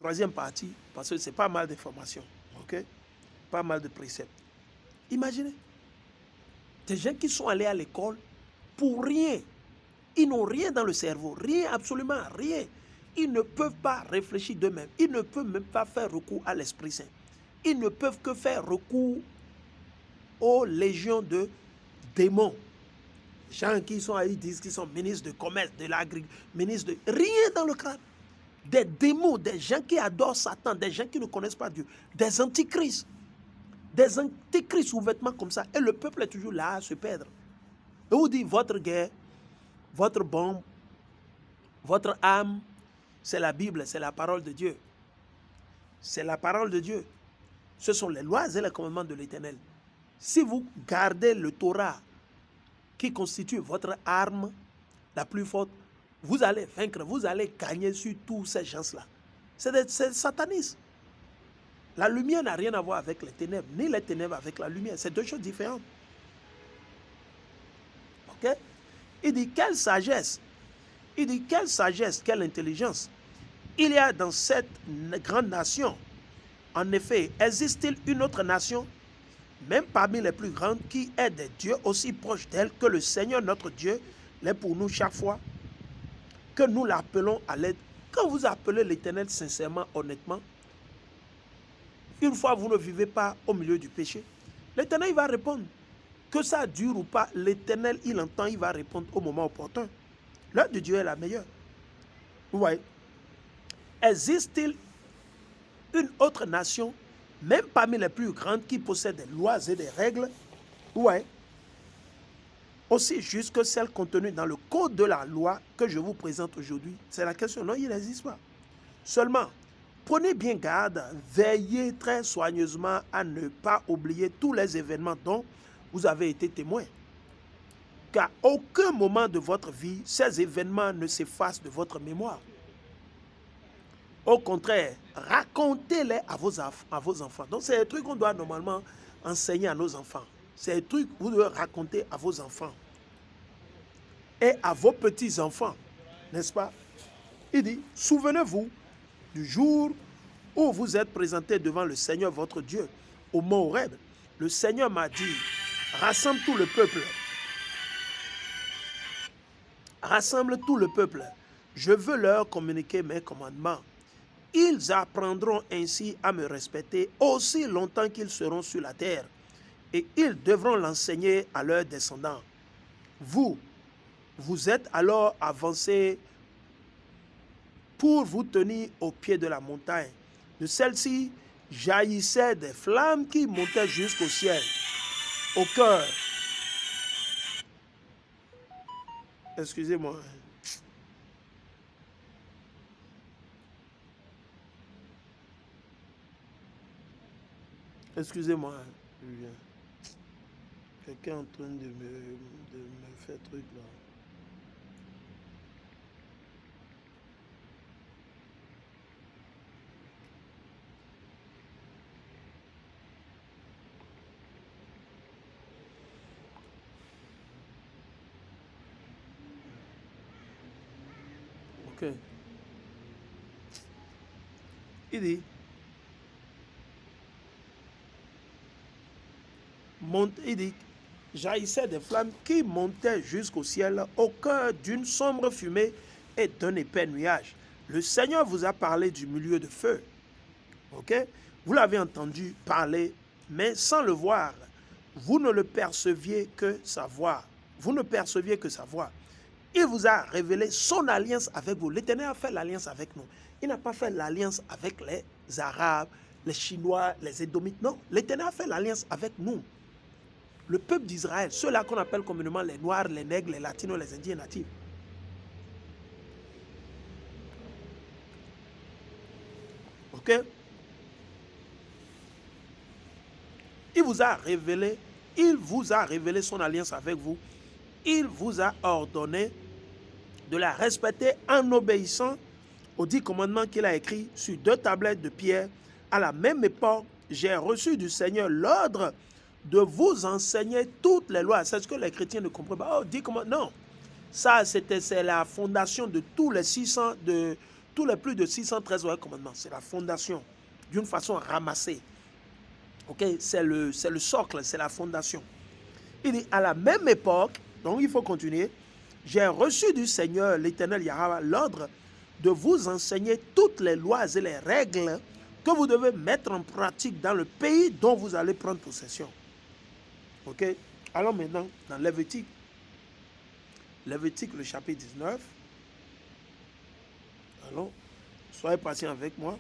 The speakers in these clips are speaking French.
Troisième partie, parce que c'est pas mal d'informations, ok? Pas mal de préceptes. Imaginez, des gens qui sont allés à l'école pour rien. Ils n'ont rien dans le cerveau, rien, absolument rien. Ils ne peuvent pas réfléchir d'eux-mêmes. Ils ne peuvent même pas faire recours à l'Esprit Saint. Ils ne peuvent que faire recours aux légions de démons. Les gens qui sont ils disent qu'ils sont ministres de commerce, de l'agriculture, ministres de... Rien dans le crâne. Des démons, des gens qui adorent Satan, des gens qui ne connaissent pas Dieu, des antichrists. Des antichrists sous vêtements comme ça. Et le peuple est toujours là à se perdre. Et vous dit votre guerre, votre bombe, votre âme, c'est la Bible, c'est la parole de Dieu. C'est la parole de Dieu. Ce sont les lois et les commandements de l'Éternel. Si vous gardez le Torah, qui constitue votre arme la plus forte, vous allez vaincre, vous allez gagner sur tous ces gens-là. C'est satanisme. La lumière n'a rien à voir avec les ténèbres, ni les ténèbres avec la lumière. C'est deux choses différentes. Ok? Il dit, quelle sagesse. Il dit, quelle sagesse, quelle intelligence. Il y a dans cette grande nation, en effet, existe-t-il une autre nation, même parmi les plus grandes, qui est des dieux aussi proches d'elle que le Seigneur notre Dieu l'est pour nous chaque fois que nous l'appelons à l'aide. Quand vous appelez l'Éternel sincèrement, honnêtement, une fois vous ne vivez pas au milieu du péché, l'Éternel va répondre. Que ça dure ou pas, l'Éternel, il entend, il va répondre au moment opportun. L'heure de Dieu est la meilleure. Vous voyez? Existe-t-il une autre nation, même parmi les plus grandes, qui possède des lois et des règles, ouais, aussi juste que celles contenues dans le code de la loi que je vous présente aujourd'hui? C'est la question. Non, il n'existe pas. Seulement, prenez bien garde, veillez très soigneusement à ne pas oublier tous les événements dont vous avez été témoin. Qu'à aucun moment de votre vie, ces événements ne s'effacent de votre mémoire. Au contraire, racontez-les à vos enfants. Donc, c'est un truc qu'on doit normalement enseigner à nos enfants. C'est un truc que vous devez raconter à vos enfants et à vos petits-enfants, n'est-ce pas? Il dit, souvenez-vous du jour où vous êtes présentés devant le Seigneur votre Dieu, au mont Horeb. Le Seigneur m'a dit, rassemble tout le peuple. Rassemble tout le peuple. Je veux leur communiquer mes commandements. Ils apprendront ainsi à me respecter aussi longtemps qu'ils seront sur la terre. Et ils devront l'enseigner à leurs descendants. Vous êtes alors avancés pour vous tenir au pied de la montagne. De celle-ci jaillissaient des flammes qui montaient jusqu'au ciel, au cœur. Excusez-moi. Excusez-moi. Quelqu'un est en train de me faire truc là. Ok. Il dit, jaillissait des flammes qui montaient jusqu'au ciel au cœur d'une sombre fumée et d'un épais nuage. Le Seigneur vous a parlé du milieu de feu. Ok? Vous l'avez entendu parler, mais sans le voir. Vous ne le perceviez que sa voix. Vous ne perceviez que sa voix. Il vous a révélé son alliance avec vous. L'Éternel a fait l'alliance avec nous. Il n'a pas fait l'alliance avec les Arabes, les Chinois, les Édomites. Non, l'Éternel a fait l'alliance avec nous. Le peuple d'Israël, ceux-là qu'on appelle communément les Noirs, les Nègres, les Latinos, les Indiens natifs. Ok? Il vous a révélé son alliance avec vous. Il vous a ordonné de la respecter en obéissant aux 10 commandements qu'il a écrits sur 2 tablettes de pierre. À la même époque, j'ai reçu du Seigneur l'ordre de vous enseigner toutes les lois. C'est ce que les chrétiens ne comprennent pas. Oh, 10 commandements. Non. Ça, c'est la fondation de tous les 600, de tous les plus de 613 commandements. C'est la fondation, d'une façon ramassée. Ok, c'est le socle, c'est la fondation. Il dit, à la même époque, donc il faut continuer, j'ai reçu du Seigneur, l'Éternel Yahweh, l'ordre de vous enseigner toutes les lois et les règles que vous devez mettre en pratique dans le pays dont vous allez prendre possession. Ok, allons maintenant dans Lévitique. Lévitique, le chapitre 19. Allons, soyez patients avec moi.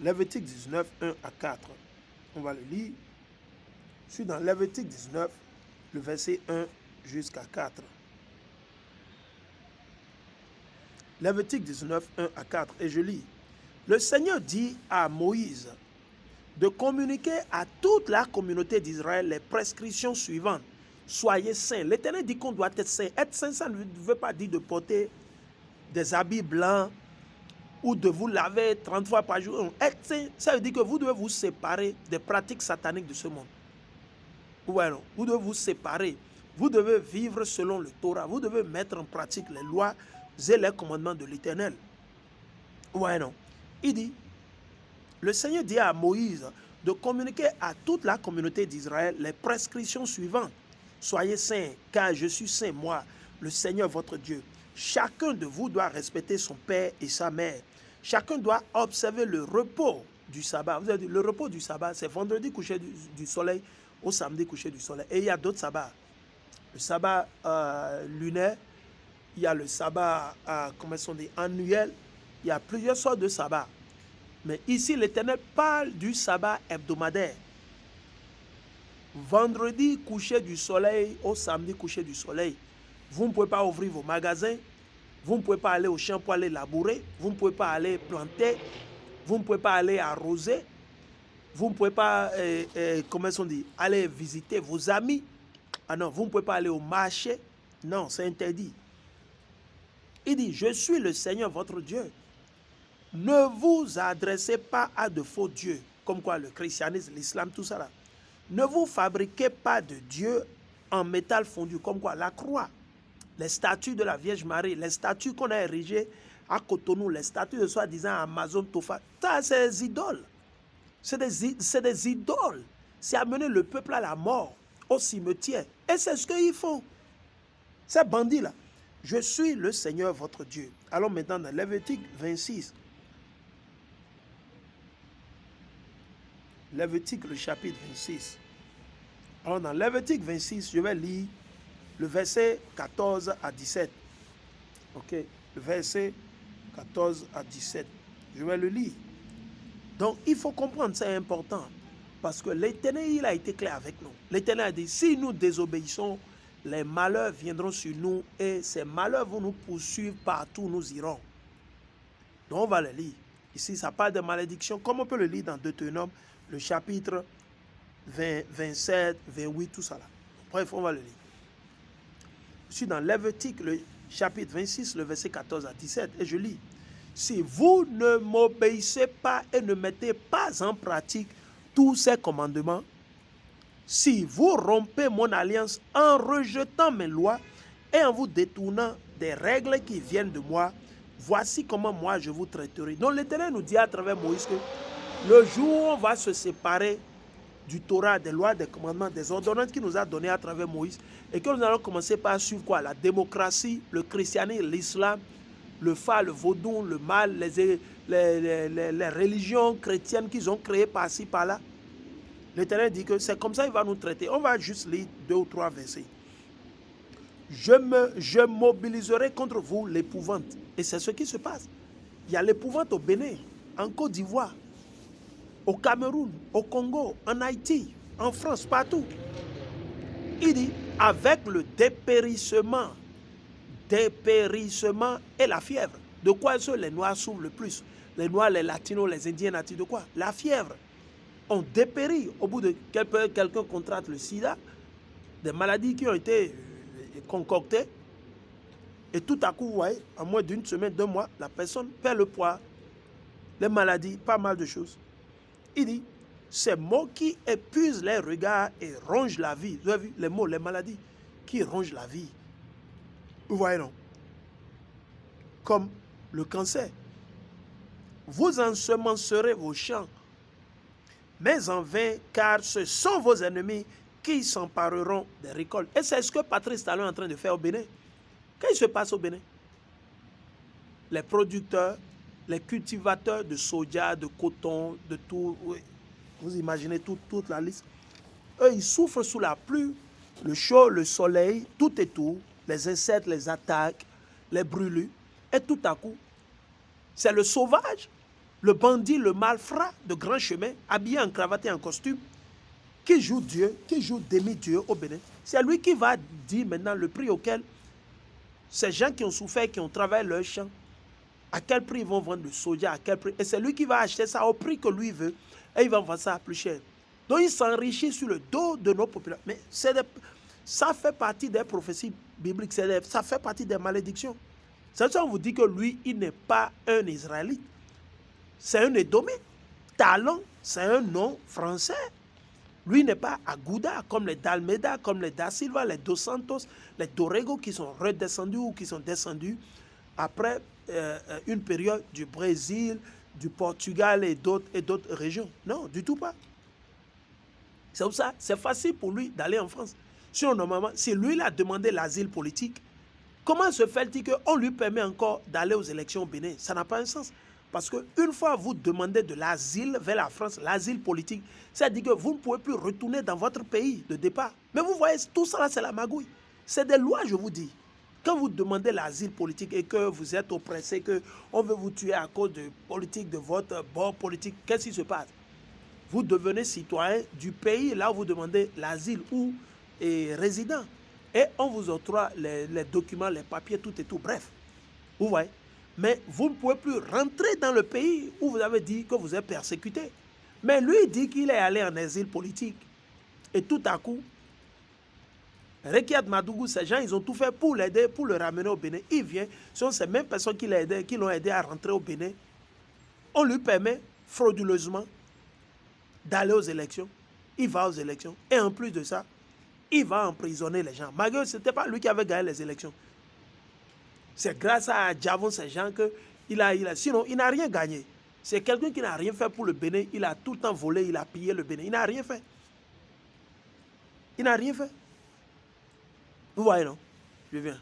Lévitique 19, 1 à 4. On va le lire. Je suis dans Lévitique 19, le verset 1 jusqu'à 4. Lévitique 19, 1 à 4. Et je lis. Le Seigneur dit à Moïse de communiquer à toute la communauté d'Israël les prescriptions suivantes. Soyez saints. L'Éternel dit qu'on doit être saint. Être saint, ça ne veut pas dire de porter des habits blancs ou de vous laver 30 fois par jour. Être saint, ça veut dire que vous devez vous séparer des pratiques sataniques de ce monde. Ouais, non. Vous devez vous séparer. Vous devez vivre selon le Torah. Vous devez mettre en pratique les lois et les commandements de l'Éternel. Ouais, non. Il dit, le Seigneur dit à Moïse de communiquer à toute la communauté d'Israël les prescriptions suivantes. Soyez saints, car je suis saint, moi, le Seigneur votre Dieu. Chacun de vous doit respecter son père et sa mère. Chacun doit observer le repos du sabbat. Vous avez dit, le repos du sabbat, c'est vendredi coucher du soleil au samedi coucher du soleil. Et il y a d'autres sabbats. Le sabbat lunaire, il y a le sabbat annuel. Il y a plusieurs sortes de sabbats. Mais ici, l'Éternel parle du sabbat hebdomadaire. Vendredi, coucher du soleil, au samedi, coucher du soleil. Vous ne pouvez pas ouvrir vos magasins. Vous ne pouvez pas aller au champ pour aller labourer. Vous ne pouvez pas aller planter. Vous ne pouvez pas aller arroser. Vous ne pouvez pas, aller visiter vos amis. Ah non, vous ne pouvez pas aller au marché. Non, c'est interdit. Il dit, je suis le Seigneur votre Dieu. Ne vous adressez pas à de faux dieux, comme quoi le christianisme, l'islam, tout ça là. Ne vous fabriquez pas de dieux en métal fondu, comme quoi la croix, les statues de la Vierge Marie, les statues qu'on a érigées à Cotonou, les statues de soi-disant Amazon Tofa, ça c'est des idoles. C'est des idoles. C'est amener le peuple à la mort, au cimetière. Et c'est ce qu'ils font. Ces bandits-là. Je suis le Seigneur votre Dieu. Allons maintenant dans Lévitique 26. Lévitique, le chapitre 26. Alors dans Lévitique 26, je vais lire le verset 14 à 17. Ok, le verset 14 à 17. Je vais le lire. Donc il faut comprendre, c'est important. Parce que l'Éternel, il a été clair avec nous. L'Éternel a dit, si nous désobéissons, les malheurs viendront sur nous et ces malheurs vont nous poursuivre partout où nous irons. Donc on va le lire. Ici, ça parle de malédiction, comme on peut le lire dans Deutéronome, le chapitre 20, 27, 28, tout ça là. Bref, on va le lire. Je suis dans Lévitique, le chapitre 26, le verset 14 à 17, et je lis. Si vous ne m'obéissez pas et ne mettez pas en pratique tous ces commandements, si vous rompez mon alliance en rejetant mes lois et en vous détournant des règles qui viennent de moi, voici comment moi je vous traiterai. Donc l'Éternel nous dit à travers Moïse que le jour où on va se séparer du Torah, des lois, des commandements, des ordonnances qu'il nous a données à travers Moïse, et que nous allons commencer par suivre quoi? La démocratie, le christianisme, l'islam, le phare, le vaudou, le mal, les religions chrétiennes qu'ils ont créées par-ci, par-là. L'Éternel dit que c'est comme ça qu'il va nous traiter. On va juste lire 2 ou 3 versets. Je mobiliserai contre vous l'épouvante. Et c'est ce qui se passe. Il y a l'épouvante au Bénin, en Côte d'Ivoire, au Cameroun, au Congo, en Haïti, en France, partout. Il dit, avec le dépérissement et la fièvre. De quoi est-ce que les Noirs souffrent le plus? Les Noirs, les Latinos, les Indiens natifs, de quoi? La fièvre. On dépérit. Au bout de quelqu'un contracte le sida, des maladies qui ont été concoctées. Et tout à coup, vous voyez, en moins d'une semaine, 2 mois, la personne perd le poids, les maladies, pas mal de choses. Il dit, ces mots qui épuisent les regards et rongent la vie. Vous avez vu les mots, les maladies qui rongent la vie. Vous voyez, non? Comme le cancer. vous ensemencerez vos champs, mais en vain, car ce sont vos ennemis qui s'empareront des récoltes. Et c'est ce que Patrice Talon est en train de faire au Bénin. Qu'est-ce qui se passe au Bénin? Les producteurs, les cultivateurs de soja, de coton, de tout, oui, vous imaginez toute la liste. Eux, ils souffrent sous la pluie, le chaud, le soleil, tout et tout, les insectes, les attaques, les brûlures. Et tout à coup, c'est le sauvage, le bandit, le malfrat de grand chemin, habillé en cravate et en costume, qui joue Dieu, qui joue demi-dieu au Bénin. C'est lui qui va dire maintenant le prix auquel ces gens qui ont souffert, qui ont travaillé leur champ, à quel prix ils vont vendre le soja, à quel prix. Et c'est lui qui va acheter ça au prix que lui veut, et il va vendre ça plus cher. Donc il s'enrichit sur le dos de nos populations. Mais ça fait partie des prophéties bibliques, ça fait partie des malédictions. C'est ça qu'on vous dit que lui, il n'est pas un Israélite. C'est un Édomite. Talon, c'est un nom français. Lui n'est pas Agouda, comme les d'Almeida, comme les Da Silva, les Dos Santos, les Dorrego qui sont redescendus ou qui sont descendus après une période du Brésil, du Portugal et d'autres régions. Non, du tout pas. C'est pour ça, c'est facile pour lui d'aller en France. Sinon, normalement, si lui il a demandé l'asile politique, comment se fait-il qu'on lui permet encore d'aller aux élections au Bénin? Ça n'a pas un sens. Parce qu'une fois vous demandez de l'asile vers la France, l'asile politique, c'est-à-dire que vous ne pouvez plus retourner dans votre pays de départ. Mais vous voyez, tout ça, c'est la magouille. C'est des lois, je vous dis. Quand vous demandez l'asile politique et que vous êtes oppressé, qu'on veut vous tuer à cause de politique, de votre bord politique, qu'est-ce qui se passe? Vous devenez citoyen du pays là où vous demandez l'asile ou résident. Et on vous octroie les documents, les papiers, tout et tout. Bref, vous voyez. Mais vous ne pouvez plus rentrer dans le pays où vous avez dit que vous êtes persécuté. Mais lui, il dit qu'il est allé en asile politique. Et tout à coup, Rekiat Madougou, ces gens, ils ont tout fait pour l'aider, pour le ramener au Bénin. Il vient, ce sont ces mêmes personnes qui l'ont aidé à rentrer au Bénin. On lui permet frauduleusement d'aller aux élections. Il va aux élections. Et en plus de ça, il va emprisonner les gens. Malgré ce n'était pas lui qui avait gagné les élections. C'est grâce à Djavon, ces gens, sinon, il n'a rien gagné. C'est quelqu'un qui n'a rien fait pour le Bénin. Il a tout le temps volé, il a pillé le Bénin. Il n'a rien fait. Il n'a rien fait. Vous voyez, non? Je viens.